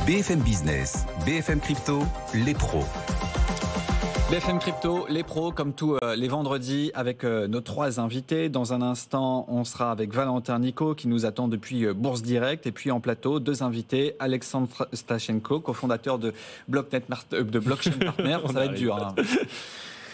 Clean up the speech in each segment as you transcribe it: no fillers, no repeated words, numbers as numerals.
BFM Business, BFM Crypto, les pros. BFM Crypto, les pros, comme tous les vendredis, avec nos trois invités. Dans un instant, on sera avec Valentin Nico, qui nous attend depuis Bourse Direct. Et puis en plateau, deux invités, Alexandre Stachenko, cofondateur de Blockchain Partner. Ça va être dur, hein.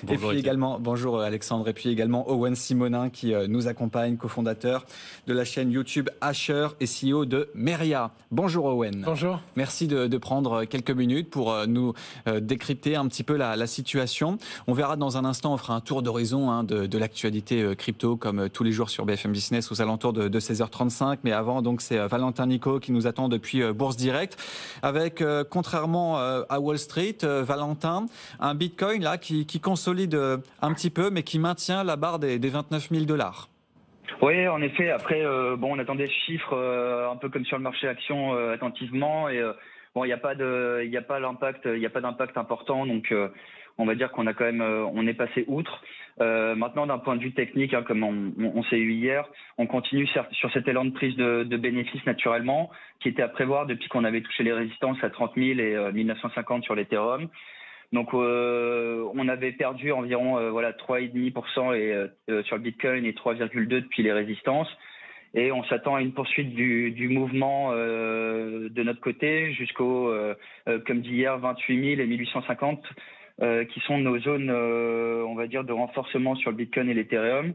Bonjour, et puis également, bonjour Alexandre, et puis également Owen Simonin qui nous accompagne, cofondateur de la chaîne YouTube Asher et CEO de Meria. Bonjour Owen. Bonjour. Merci de prendre quelques minutes pour nous décrypter un petit peu la situation. On verra dans un instant, on fera un tour d'horizon de l'actualité crypto comme tous les jours sur BFM Business aux alentours de 16h35. Mais avant, donc c'est Valentin Nico qui nous attend depuis Bourse Direct avec, contrairement à Wall Street, Valentin, un Bitcoin là qui consolide un petit peu, mais qui maintient la barre des 29 000 $. Oui, en effet. Après, on attendait ce chiffre un peu comme sur le marché action attentivement, et il n'y a pas d'impact important, donc on va dire qu'on a quand même, on est passé outre. Maintenant, d'un point de vue technique, comme on s'est eu hier, on continue sur cet élan de prise de bénéfices naturellement, qui était à prévoir depuis qu'on avait touché les résistances à 30 000 et 1950 sur l'Ethereum. Donc, on avait perdu environ 3,5% sur le Bitcoin et 3,2% depuis les résistances. Et on s'attend à une poursuite du mouvement de notre côté jusqu'au, comme dit hier, 28 000 et 1850, qui sont nos zones, on va dire, de renforcement sur le Bitcoin et l'Ethereum.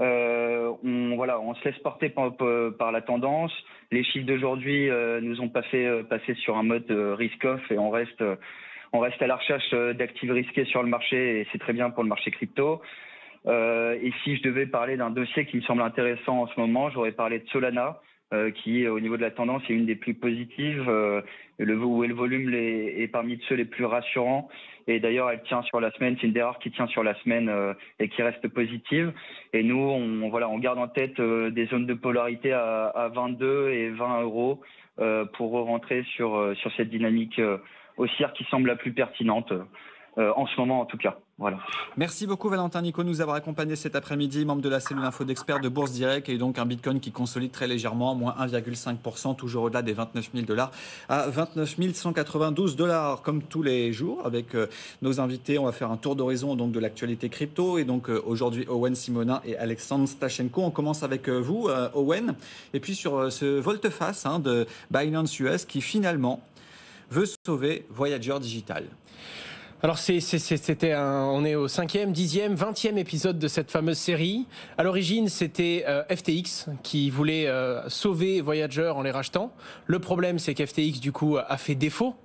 On se laisse porter par la tendance. Les chiffres d'aujourd'hui nous ont pas fait passer sur un mode risk-off, et on reste à la recherche d'actifs risqués sur le marché, et c'est très bien pour le marché crypto. Et si je devais parler d'un dossier qui me semble intéressant en ce moment, j'aurais parlé de Solana, qui au niveau de la tendance est une des plus positives, le volume est parmi ceux les plus rassurants. Et d'ailleurs, elle tient sur la semaine, c'est une des rares qui tient sur la semaine et qui reste positive. Et nous, on garde en tête des zones de polarité à 22 et 20 euros pour rentrer sur cette dynamique haussière qui semble la plus pertinente en ce moment en tout cas. Voilà. Merci beaucoup Valentin Nico de nous avoir accompagnés cet après-midi, membre de la cellule info d'experts de Bourse Direct, et donc un Bitcoin qui consolide très légèrement, moins 1,5%, toujours au-delà des 29 000 $ à 29 192 $. Comme tous les jours, avec nos invités, on va faire un tour d'horizon donc de l'actualité crypto, et donc aujourd'hui Owen Simonin et Alexandre Stachenko. On commence avec vous, Owen, et puis sur ce volte-face de Binance US qui finalement veut sauver Voyager Digital. Alors on est au 5e, 10e, 20e épisode de cette fameuse série. À l'origine, c'était FTX qui voulait sauver Voyager en les rachetant. Le problème, c'est qu'FTX, du coup, a fait défaut.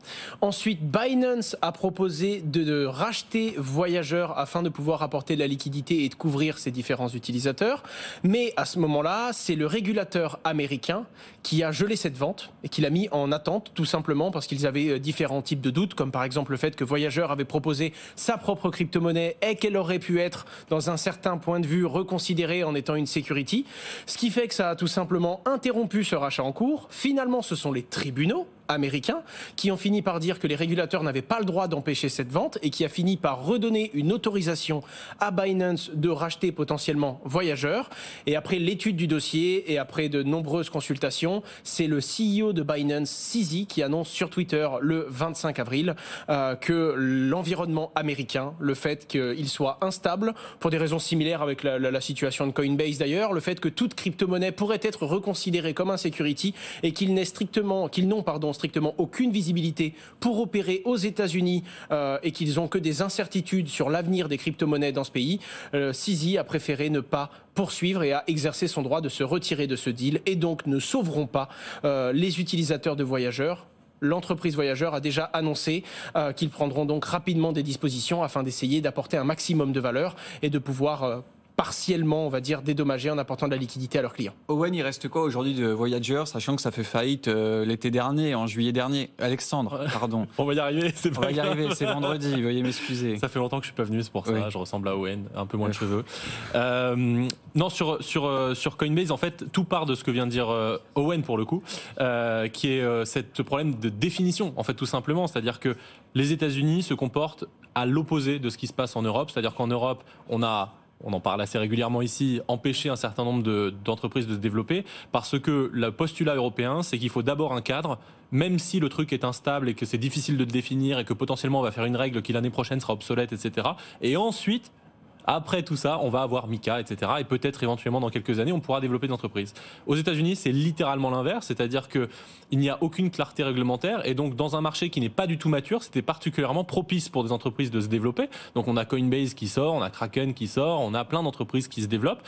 Ensuite, Binance a proposé de racheter Voyager afin de pouvoir apporter de la liquidité et de couvrir ses différents utilisateurs. Mais à ce moment-là, c'est le régulateur américain qui a gelé cette vente et qui l'a mis en attente, tout simplement parce qu'ils avaient différents types de doutes, comme par exemple le fait que Voyager avait proposé sa propre crypto-monnaie et qu'elle aurait pu être, dans un certain point de vue, reconsidérée en étant une security. Ce qui fait que ça a tout simplement interrompu ce rachat en cours. Finalement, ce sont les tribunaux américains qui ont fini par dire que les régulateurs n'avaient pas le droit d'empêcher cette vente, et qui a fini par redonner une autorisation à Binance de racheter potentiellement Voyager. Et après l'étude du dossier et après de nombreuses consultations, c'est le CEO de Binance, CZ, qui annonce sur Twitter le 25 avril que l'environnement américain, le fait qu'il soit instable pour des raisons similaires avec la situation de Coinbase d'ailleurs, le fait que toute crypto-monnaie pourrait être reconsidérée comme un security et qu'ils n'ont strictement aucune visibilité pour opérer aux États-Unis et qu'ils ont que des incertitudes sur l'avenir des crypto-monnaies dans ce pays, CZ a préféré ne pas poursuivre et a exercé son droit de se retirer de ce deal, et donc ne sauveront pas les utilisateurs de Voyager. L'entreprise Voyager a déjà annoncé qu'ils prendront donc rapidement des dispositions afin d'essayer d'apporter un maximum de valeur et de pouvoir partiellement, on va dire, dédommagés en apportant de la liquidité à leurs clients. Owen, il reste quoi aujourd'hui de Voyager, sachant que ça fait faillite l'été dernier, en juillet dernier? Alexandre, pardon. On va y arriver, c'est pas grave. On va y arriver, c'est vendredi, veuillez m'excuser. Ça fait longtemps que je suis pas venu, c'est pour ça, oui. Je ressemble à Owen, un peu moins de cheveux. Non, sur Coinbase, en fait, tout part de ce que vient de dire Owen pour le coup, qui est ce problème de définition, en fait, tout simplement. C'est-à-dire que les États-Unis se comportent à l'opposé de ce qui se passe en Europe. C'est-à-dire qu'en Europe, on a on en parle assez régulièrement ici, empêcher un certain nombre d'entreprises de se développer, parce que le postulat européen, c'est qu'il faut d'abord un cadre, même si le truc est instable et que c'est difficile de le définir et que potentiellement on va faire une règle qui l'année prochaine sera obsolète, etc. Et ensuite, après tout ça, on va avoir MiCA, etc. Et peut-être éventuellement dans quelques années, on pourra développer des entreprises. Aux États-Unis, c'est littéralement l'inverse, c'est-à-dire qu'il n'y a aucune clarté réglementaire et donc dans un marché qui n'est pas du tout mature, c'était particulièrement propice pour des entreprises de se développer. Donc on a Coinbase qui sort, on a Kraken qui sort, on a plein d'entreprises qui se développent,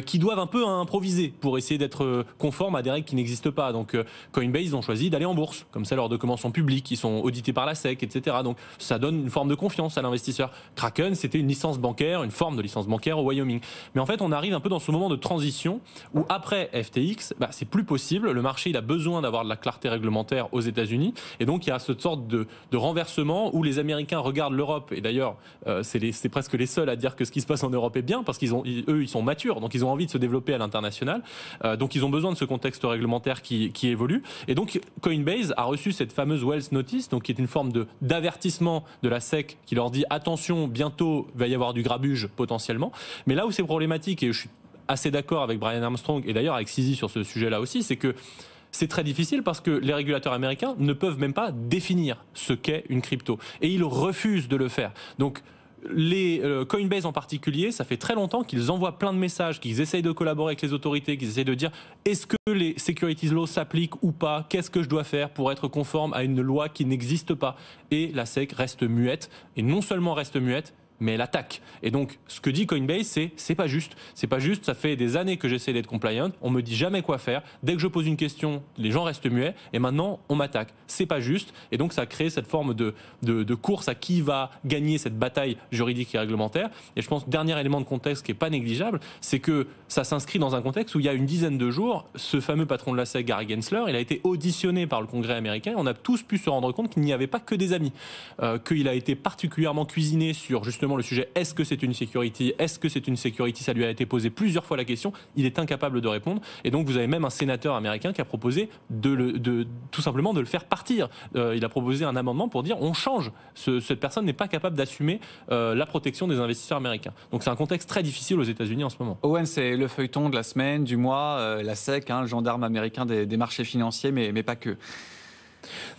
qui doivent un peu improviser pour essayer d'être conformes à des règles qui n'existent pas. Donc Coinbase, ils ont choisi d'aller en bourse, comme ça leurs documents sont publics, ils sont audités par la SEC, etc. Donc ça donne une forme de confiance à l'investisseur. Kraken, c'était une licence bancaire, une forme de licence bancaire au Wyoming. Mais en fait, on arrive un peu dans ce moment de transition où après FTX, c'est plus possible. Le marché, il a besoin d'avoir de la clarté réglementaire aux États-Unis. Et donc, il y a cette sorte de renversement où les Américains regardent l'Europe. Et d'ailleurs, c'est presque les seuls à dire que ce qui se passe en Europe est bien parce eux, ils sont matures. Donc, ils ont envie de se développer à l'international. Donc, ils ont besoin de ce contexte réglementaire qui évolue. Et donc, Coinbase a reçu cette fameuse Wells Notice, donc qui est une forme d'avertissement de la SEC qui leur dit attention, bientôt, il va y avoir du grabuge potentiellement. Mais là où c'est problématique, et je suis assez d'accord avec Brian Armstrong et d'ailleurs avec Sisi sur ce sujet-là aussi, c'est que c'est très difficile parce que les régulateurs américains ne peuvent même pas définir ce qu'est une crypto. Et ils refusent de le faire. Donc, les Coinbase en particulier, ça fait très longtemps qu'ils envoient plein de messages, qu'ils essayent de collaborer avec les autorités, qu'ils essayent de dire est-ce que les securities laws s'appliquent ou pas, qu'est-ce que je dois faire pour être conforme à une loi qui n'existe pas. Et la SEC reste muette, et non seulement reste muette, mais elle attaque. Et donc, ce que dit Coinbase, c'est pas juste. C'est pas juste, ça fait des années que j'essaie d'être compliant, on me dit jamais quoi faire. Dès que je pose une question, les gens restent muets, et maintenant, on m'attaque. C'est pas juste, et donc ça crée cette forme de course à qui va gagner cette bataille juridique et réglementaire. Et je pense, dernier élément de contexte qui est pas négligeable, c'est que ça s'inscrit dans un contexte où il y a une dizaine de jours, ce fameux patron de la SEC, Gary Gensler, il a été auditionné par le Congrès américain, et on a tous pu se rendre compte qu'il n'y avait pas que des amis, qu'il a été particulièrement cuisiné sur justement le sujet est-ce que c'est une security, ça lui a été posé plusieurs fois la question, il est incapable de répondre, et donc vous avez même un sénateur américain qui a proposé tout simplement de le faire partir. Il a proposé un amendement pour dire on change, cette personne n'est pas capable d'assumer la protection des investisseurs américains. Donc c'est un contexte très difficile aux États-Unis en ce moment. Owen, c'est le feuilleton de la semaine, du mois, la SEC, le gendarme américain des marchés financiers, mais pas que.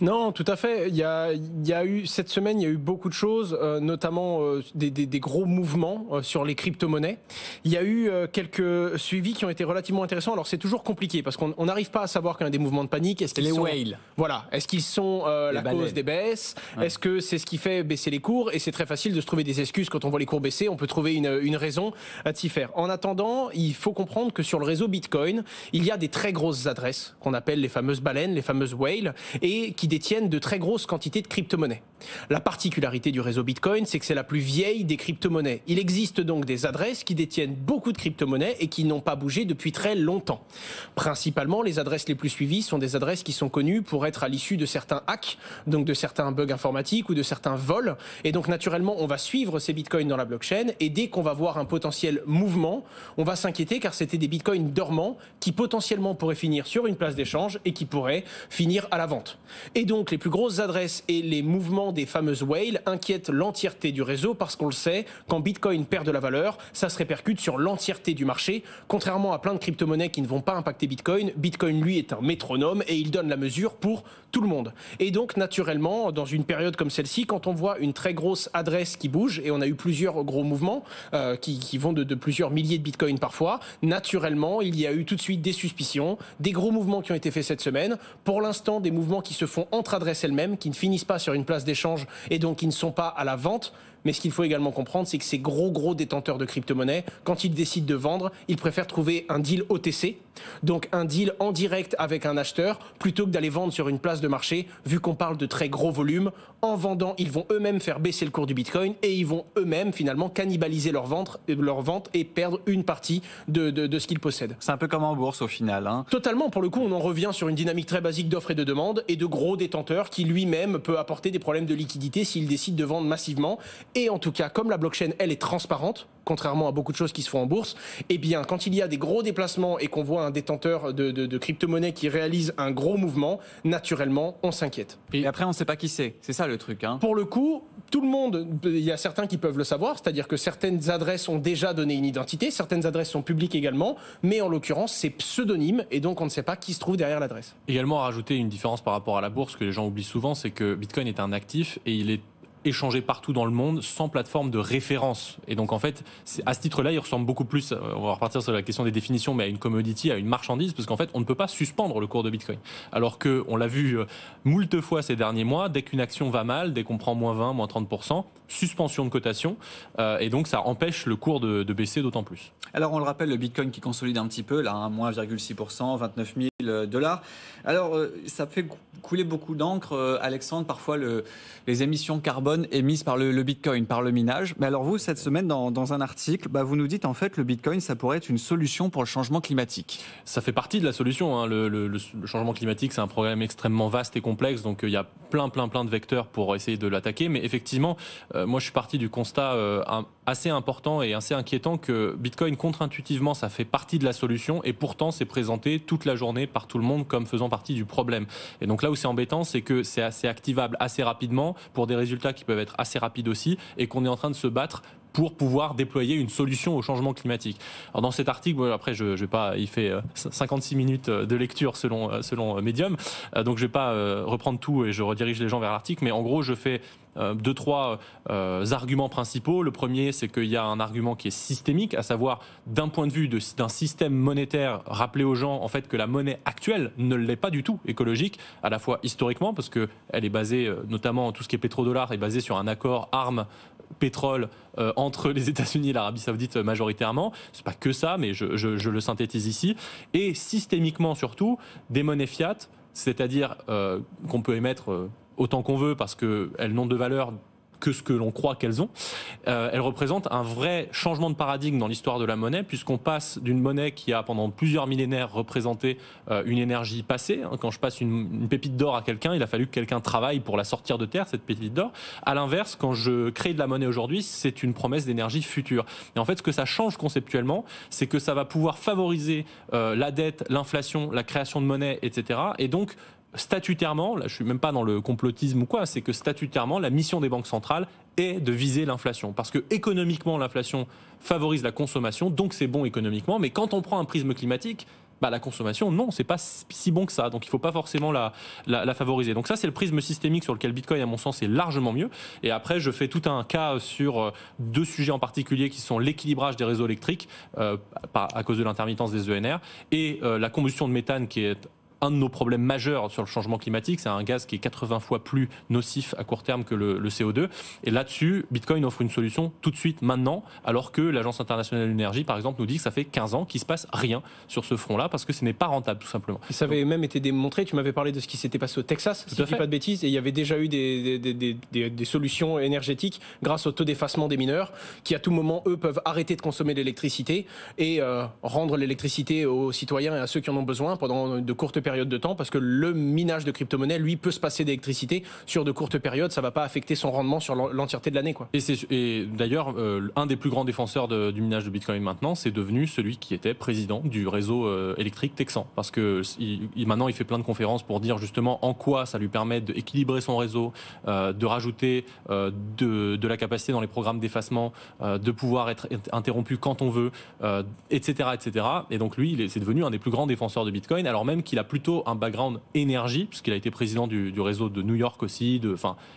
Non, tout à fait. Il y a eu cette semaine, il y a eu beaucoup de choses, notamment des gros mouvements sur les crypto-monnaies. Il y a eu quelques suivis qui ont été relativement intéressants. Alors c'est toujours compliqué parce qu'on n'arrive pas à savoir quand il y a des mouvements de panique. Est-ce qu'ils sont whales. Voilà. Est-ce qu'ils sont la cause des baisses? Ouais. Est-ce que c'est ce qui fait baisser les cours? Et c'est très facile de se trouver des excuses quand on voit les cours baisser. On peut trouver une raison à s'y faire. En attendant, il faut comprendre que sur le réseau Bitcoin, il y a des très grosses adresses qu'on appelle les fameuses baleines, les fameuses whales, et qui détiennent de très grosses quantités de crypto-monnaies. La particularité du réseau Bitcoin, c'est que c'est la plus vieille des crypto-monnaies. Il existe donc des adresses qui détiennent beaucoup de crypto-monnaies et qui n'ont pas bougé depuis très longtemps. Principalement, les adresses les plus suivies sont des adresses qui sont connues pour être à l'issue de certains hacks, donc de certains bugs informatiques ou de certains vols. Et donc, naturellement, on va suivre ces bitcoins dans la blockchain et dès qu'on va voir un potentiel mouvement, on va s'inquiéter car c'était des bitcoins dormants qui potentiellement pourraient finir sur une place d'échange et qui pourraient finir à la vente. Et donc, les plus grosses adresses et les mouvements des fameuses whales inquiètent l'entièreté du réseau parce qu'on le sait, quand Bitcoin perd de la valeur, ça se répercute sur l'entièreté du marché. Contrairement à plein de crypto-monnaies qui ne vont pas impacter Bitcoin, Bitcoin, lui, est un métronome et il donne la mesure pour tout le monde. Et donc, naturellement, dans une période comme celle-ci, quand on voit une très grosse adresse qui bouge, et on a eu plusieurs gros mouvements qui vont de plusieurs milliers de Bitcoin parfois, naturellement, il y a eu tout de suite des suspicions, des gros mouvements qui ont été faits cette semaine. Pour l'instant, des mouvements qui se font entre adresses elles-mêmes, qui ne finissent pas sur une place d'échange et donc qui ne sont pas à la vente. Mais ce qu'il faut également comprendre, c'est que ces gros détenteurs de crypto-monnaies, quand ils décident de vendre, ils préfèrent trouver un deal OTC, donc un deal en direct avec un acheteur, plutôt que d'aller vendre sur une place de marché, vu qu'on parle de très gros volumes. En vendant, ils vont eux-mêmes faire baisser le cours du Bitcoin et ils vont eux-mêmes finalement cannibaliser leur vente et perdre une partie de ce qu'ils possèdent. C'est un peu comme en bourse au final. Totalement, pour le coup, on en revient sur une dynamique très basique d'offre et de demande et de gros détenteurs qui lui-même peut apporter des problèmes de liquidité s'il décide de vendre massivement. Et en tout cas, comme la blockchain, elle est transparente, contrairement à beaucoup de choses qui se font en bourse, eh bien, quand il y a des gros déplacements et qu'on voit un détenteur de crypto-monnaie qui réalise un gros mouvement, naturellement, on s'inquiète. Et après, on ne sait pas qui c'est. C'est ça le truc. Pour le coup, tout le monde, il y a certains qui peuvent le savoir, c'est-à-dire que certaines adresses ont déjà donné une identité, certaines adresses sont publiques également, mais en l'occurrence, c'est pseudonyme et donc on ne sait pas qui se trouve derrière l'adresse. Également, à rajouter une différence par rapport à la bourse que les gens oublient souvent, c'est que Bitcoin est un actif et il est échangé partout dans le monde sans plateforme de référence. Et donc en fait, à ce titre-là, il ressemble beaucoup plus, on va repartir sur la question des définitions, mais à une commodity, à une marchandise, parce qu'en fait, on ne peut pas suspendre le cours de Bitcoin. Alors qu'on l'a vu moult fois ces derniers mois, dès qu'une action va mal, dès qu'on prend moins 20, moins 30%, suspension de cotation, et donc ça empêche le cours de baisser d'autant plus. Alors on le rappelle, le Bitcoin qui consolide un petit peu, là, moins 1,6%, 29 000 $. Alors ça fait couler beaucoup d'encre, Alexandre, parfois les émissions carbone émises par le Bitcoin, par le minage. Mais alors vous, cette semaine, dans un article, vous nous dites en fait le Bitcoin, ça pourrait être une solution pour le changement climatique. Ça fait partie de la solution. Hein. Le changement climatique, c'est un problème extrêmement vaste et complexe, donc il y a plein de vecteurs pour essayer de l'attaquer. Mais effectivement, moi je suis parti du constat assez important et assez inquiétant que Bitcoin, contre-intuitivement, ça fait partie de la solution et pourtant c'est présenté toute la journée par tout le monde comme faisant partie du problème. Et donc là où c'est embêtant, c'est que c'est assez activable assez rapidement pour des résultats qui peuvent être assez rapides aussi et qu'on est en train de se battre pour pouvoir déployer une solution au changement climatique. Alors dans cet article, après je vais pas, il fait 56 minutes de lecture selon Medium, donc je vais pas reprendre tout et je redirige les gens vers l'article, mais en gros je fais 2-3 arguments principaux. Le premier, c'est qu'il y a un argument qui est systémique, à savoir d'un point de vue d'un système monétaire, rappeler aux gens en fait que la monnaie actuelle ne l'est pas du tout écologique, à la fois historiquement parce que elle est basée, notamment tout ce qui est pétrodollar est basé sur un accord armes pétrole entre les États-Unis et l'Arabie Saoudite majoritairement. C'est pas que ça, mais je le synthétise ici. Et systémiquement surtout des monnaies fiat, c'est-à-dire qu'on peut émettre autant qu'on veut parce qu'elles n'ont de valeur que ce que l'on croit qu'elles ont. Elles représentent un vrai changement de paradigme dans l'histoire de la monnaie, puisqu'on passe d'une monnaie qui a pendant plusieurs millénaires représenté une énergie passée. Quand je passe une pépite d'or à quelqu'un, il a fallu que quelqu'un travaille pour la sortir de terre, cette pépite d'or. À l'inverse, quand je crée de la monnaie aujourd'hui, c'est une promesse d'énergie future. Et en fait, ce que ça change conceptuellement, c'est que ça va pouvoir favoriser la dette, l'inflation, la création de monnaie, etc. Et donc, statutairement, là je suis même pas dans le complotisme ou quoi, c'est que statutairement la mission des banques centrales est de viser l'inflation. Parce que économiquement l'inflation favorise la consommation, donc c'est bon économiquement, mais quand on prend un prisme climatique, la consommation, non, c'est pas si bon que ça. Donc il faut pas forcément la favoriser. Donc ça, c'est le prisme systémique sur lequel Bitcoin, à mon sens, est largement mieux. Et après, je fais tout un cas sur 2 sujets en particulier qui sont l'équilibrage des réseaux électriques à cause de l'intermittence des ENR et la combustion de méthane qui est un de nos problèmes majeurs sur le changement climatique. C'est un gaz qui est 80 fois plus nocif à court terme que le CO2. Et là-dessus, Bitcoin offre une solution tout de suite, maintenant, alors que l'Agence internationale de l'énergie, par exemple, nous dit que ça fait 15 ans qu'il ne se passe rien sur ce front-là parce que ce n'est pas rentable, tout simplement. Et ça avait même été démontré, tu m'avais parlé de ce qui s'était passé au Texas, si je ne dis pas de bêtises, et il y avait déjà eu des solutions énergétiques grâce au taux d'effacement des mineurs, qui à tout moment, eux, peuvent arrêter de consommer de l'électricité et rendre l'électricité aux citoyens et à ceux qui en ont besoin pendant de courtes périodes de temps, parce que le minage de crypto-monnaie, lui, peut se passer d'électricité sur de courtes périodes, ça ne va pas affecter son rendement sur l'entièreté de l'année, quoi. Et d'ailleurs, un des plus grands défenseurs du minage de Bitcoin maintenant, c'est devenu celui qui était président du réseau électrique texan, parce que maintenant il fait plein de conférences pour dire justement en quoi ça lui permet d'équilibrer son réseau, de rajouter de la capacité dans les programmes d'effacement, de pouvoir être interrompu quand on veut, etc., etc. Et donc lui, c'est devenu un des plus grands défenseurs de Bitcoin, alors même qu'il a plutôt un background énergie, puisqu'il a été président du réseau de New York aussi,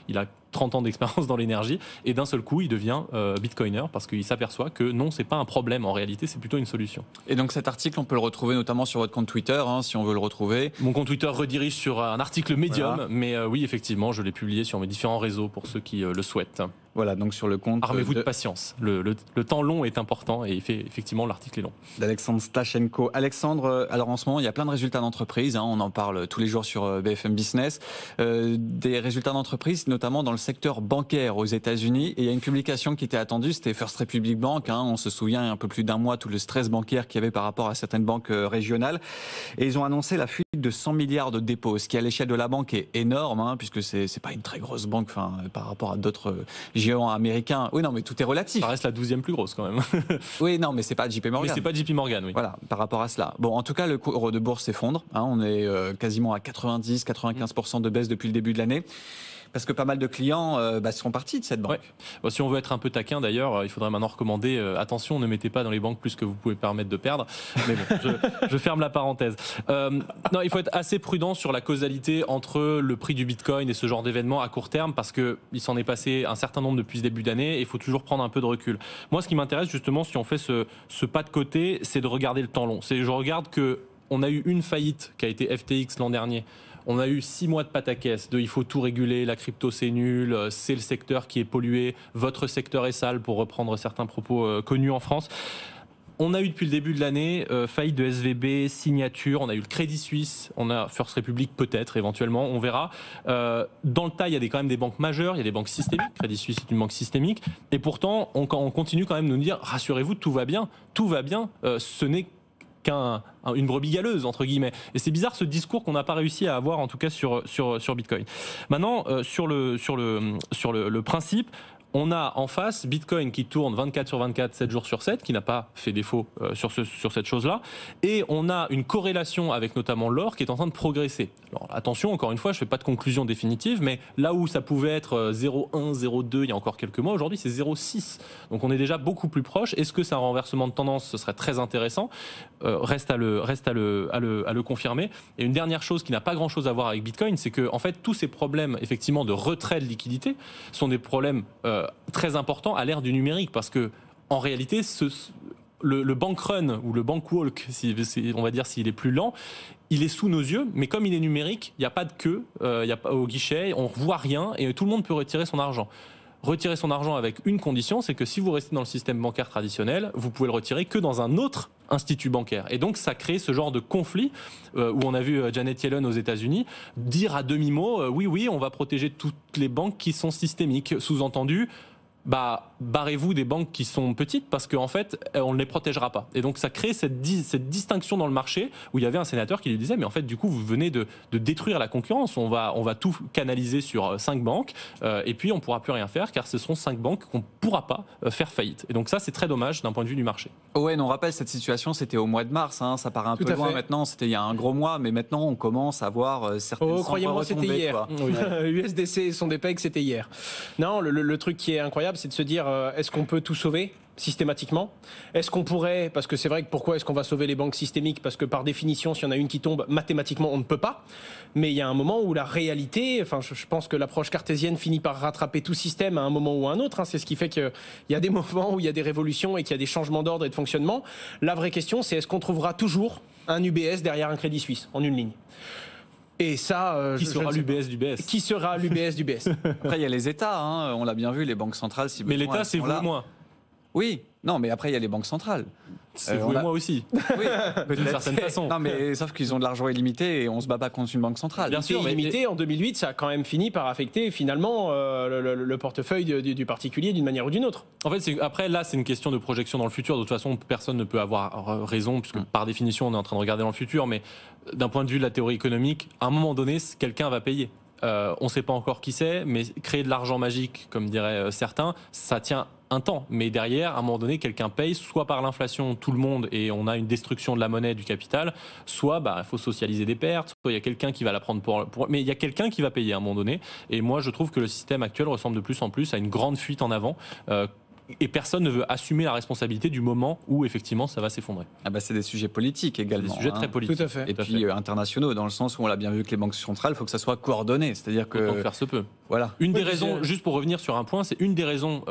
il a 30 ans d'expérience dans l'énergie, et d'un seul coup, il devient bitcoiner parce qu'il s'aperçoit que non, c'est pas un problème, en réalité, c'est plutôt une solution. Et donc cet article, on peut le retrouver notamment sur votre compte Twitter, si on veut le retrouver. Mon compte Twitter redirige sur un article Medium, voilà. Mais oui, effectivement, je l'ai publié sur mes différents réseaux pour ceux qui le souhaitent. Voilà, donc sur le compte... Armez-vous de patience. Le temps long est important et effectivement, l'article est long. D'Alexandre Stachenko. Alexandre, alors en ce moment, il y a plein de résultats d'entreprise, on en parle tous les jours sur BFM Business, des résultats d'entreprise, notamment dans le secteur bancaire aux États-Unis. Et il y a une publication qui était attendue, c'était First Republic Bank. On se souvient, il y a un peu plus d'un mois, tout le stress bancaire qu'il y avait par rapport à certaines banques régionales. Et ils ont annoncé la fuite de 100 milliards de dépôts, ce qui à l'échelle de la banque est énorme, hein, puisque c'est pas une très grosse banque par rapport à d'autres géants américains. Oui, non, mais tout est relatif. Ça reste la 12e plus grosse quand même. Oui, non, mais c'est pas JP Morgan. Mais c'est pas JP Morgan, oui. Voilà, par rapport à cela. Bon, en tout cas, le cours de bourse s'effondre. Hein, on est quasiment à 90-95% de baisse depuis le début de l'année. Parce que pas mal de clients seront partis de cette banque. Ouais. Bon, si on veut être un peu taquin d'ailleurs, il faudrait maintenant recommander attention, ne mettez pas dans les banques plus que vous pouvez permettre de perdre. Mais bon, je ferme la parenthèse. Non, il faut être assez prudent sur la causalité entre le prix du Bitcoin et ce genre d'événement à court terme parce qu'il s'en est passé un certain nombre depuis ce début d'année et il faut toujours prendre un peu de recul. Moi, ce qui m'intéresse justement, si on fait ce pas de côté, c'est de regarder le temps long. Je regarde qu'on a eu une faillite qui a été FTX l'an dernier. On a eu 6 mois de pataquès, il faut tout réguler, la crypto c'est nul, c'est le secteur qui est pollué, votre secteur est sale, pour reprendre certains propos connus en France. On a eu depuis le début de l'année faillite de SVB, Signature, on a eu le Crédit Suisse, on a First Republic peut-être, éventuellement, on verra. Dans le tas, il y a quand même des banques majeures, il y a des banques systémiques, Crédit Suisse est une banque systémique, et pourtant on continue quand même de nous dire, rassurez-vous, tout va bien, ce n'est qu'une brebis galeuse entre guillemets. Et c'est bizarre ce discours qu'on n'a pas réussi à avoir en tout cas sur Bitcoin. Maintenant sur le principe, on a en face Bitcoin qui tourne 24 sur 24, 7 jours sur 7, qui n'a pas fait défaut sur cette chose-là. Et on a une corrélation avec notamment l'or qui est en train de progresser. Alors attention, encore une fois, je ne fais pas de conclusion définitive, mais là où ça pouvait être 0,1, 0,2 il y a encore quelques mois, aujourd'hui c'est 0,6. Donc on est déjà beaucoup plus proche. Est-ce que c'est un renversement de tendance ? Ce serait très intéressant. Reste à le confirmer. Et une dernière chose qui n'a pas grand-chose à voir avec Bitcoin, c'est que en fait tous ces problèmes effectivement de retrait de liquidité sont des problèmes très importants à l'ère du numérique, parce que en réalité le bank run ou le bank walk, on va dire s'il est plus lent, il est sous nos yeux, mais comme il est numérique, il n'y a pas de queue, il y a pas au guichet, on ne voit rien et tout le monde peut retirer son argent. Retirer son argent avec une condition, c'est que si vous restez dans le système bancaire traditionnel, vous pouvez le retirer que dans un autre institut bancaire. Et donc ça crée ce genre de conflit où on a vu Janet Yellen aux États-Unis dire à demi-mot oui, on va protéger toutes les banques qui sont systémiques. Sous-entendu, barrez-vous des banques qui sont petites parce qu'en fait, on ne les protégera pas. Et donc, ça crée cette distinction dans le marché où il y avait un sénateur qui lui disait, mais en fait, du coup, vous venez de détruire la concurrence. On va tout canaliser sur 5 banques et puis on ne pourra plus rien faire car ce seront 5 banques qu'on ne pourra pas faire faillite. Et donc ça, c'est très dommage d'un point de vue du marché. Ouais, on rappelle cette situation, c'était au mois de mars. Hein, ça paraît un peu loin maintenant. C'était il y a un gros mois, mais maintenant, on commence à voir certaines croyez-moi, c'était hier. Oui. USDC et son DPEG, c'était hier. Non, le truc qui est incroyable, c'est de se dire est-ce qu'on peut tout sauver systématiquement ? Est-ce qu'on pourrait, parce que c'est vrai que pourquoi est-ce qu'on va sauver les banques systémiques ? Parce que par définition, s'il y en a une qui tombe, mathématiquement, on ne peut pas. Mais il y a un moment où la réalité, je pense que l'approche cartésienne finit par rattraper tout système à un moment ou à un autre. C'est ce qui fait qu'il y a des moments où il y a des révolutions et qu'il y a des changements d'ordre et de fonctionnement. La vraie question, c'est est-ce qu'on trouvera toujours un UBS derrière un Crédit Suisse en une ligne ? Et ça, qui sera l'UBS du BS ? Qui sera l'UBS du BS ? Après, il y a les États, hein, on l'a bien vu, les banques centrales. Si mais l'État, c'est vous et moi. Oui, non, mais après, il y a les banques centrales. C'est vous et moi aussi. Oui, d'une certaine façon. Non, mais sauf qu'ils ont de l'argent illimité et on se bat pas contre une banque centrale. Bien sûr, illimité, en 2008, ça a quand même fini par affecter finalement le portefeuille du particulier d'une manière ou d'une autre. En fait, après, là, c'est une question de projection dans le futur. De toute façon, personne ne peut avoir raison, puisque par définition, on est en train de regarder dans le futur. Mais d'un point de vue de la théorie économique, à un moment donné, quelqu'un va payer. On ne sait pas encore qui c'est, mais créer de l'argent magique, comme diraient certains, ça tient un temps. Mais derrière, à un moment donné, quelqu'un paye, soit par l'inflation, tout le monde, et on a une destruction de la monnaie, du capital, soit il faut socialiser des pertes, soit il y a quelqu'un qui va la prendre mais il y a quelqu'un qui va payer à un moment donné. Et moi, je trouve que le système actuel ressemble de plus en plus à une grande fuite en avant. Et personne ne veut assumer la responsabilité du moment où effectivement ça va s'effondrer. C'est des sujets politiques également. Des sujets très politiques. Tout à fait. Et puis internationaux, dans le sens où on l'a bien vu que les banques centrales, il faut que ça soit coordonné. C'est-à-dire que. Autant que faire se peut. Voilà. Une des raisons, juste pour revenir sur un point, c'est une des raisons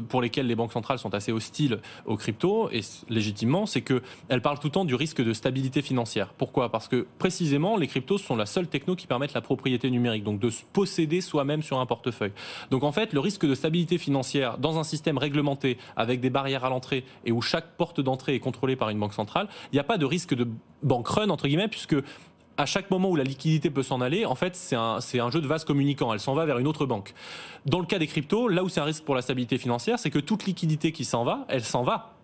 pour lesquelles les banques centrales sont assez hostiles aux cryptos, et légitimement, c'est qu'elles parlent tout le temps du risque de stabilité financière. Pourquoi ? Parce que précisément, les cryptos sont la seule techno qui permettent la propriété numérique, donc de se posséder soi-même sur un portefeuille. Donc en fait, le risque de stabilité financière dans un système réglementé avec des barrières à l'entrée et où chaque porte d'entrée est contrôlée par une banque centrale, il n'y a pas de risque de bank run, entre guillemets, puisque à chaque moment où la liquidité peut s'en aller, en fait, c'est un jeu de vase communicant. Elle s'en va vers une autre banque. Dans le cas des cryptos, là où c'est un risque pour la stabilité financière, c'est que toute liquidité qui s'en va, elle s'en va.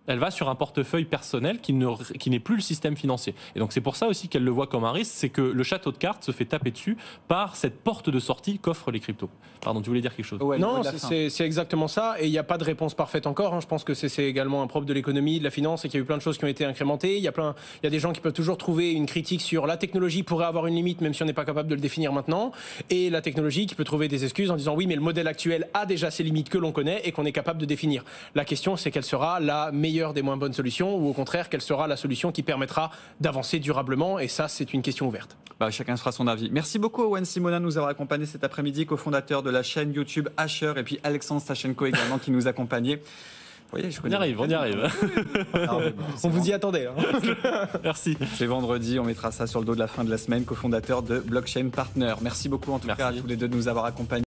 elle va sur un portefeuille personnel qui n'est plus le système financier. Et donc c'est pour ça aussi qu'elle le voit comme un risque, c'est que le château de cartes se fait taper dessus par cette porte de sortie qu'offrent les cryptos. Pardon, tu voulais dire quelque chose? Ouais, non, c'est exactement ça, et il n'y a pas de réponse parfaite encore. Je pense que c'est également un propre de l'économie, de la finance, et qu'il y a eu plein de choses qui ont été incrémentées. Il y a des gens qui peuvent toujours trouver une critique sur la technologie pourrait avoir une limite, même si on n'est pas capable de le définir maintenant, et la technologie qui peut trouver des excuses en disant oui, mais le modèle actuel a déjà ses limites que l'on connaît et qu'on est capable de définir. La question, c'est quelle sera la meilleure des moins bonnes solutions, ou au contraire, quelle sera la solution qui permettra d'avancer durablement, et ça, c'est une question ouverte. Chacun fera son avis. Merci beaucoup Owen Simonin de nous avoir accompagnés cet après-midi, cofondateur de la chaîne YouTube Asher, et puis Alexandre Stachenko également qui nous accompagnait. Vous voyez, on y arrive. On vous y attendait. Merci. C'est vendredi, on mettra ça sur le dos de la fin de la semaine, cofondateur de Blockchain Partner. Merci beaucoup en tout cas à tous les deux de nous avoir accompagnés.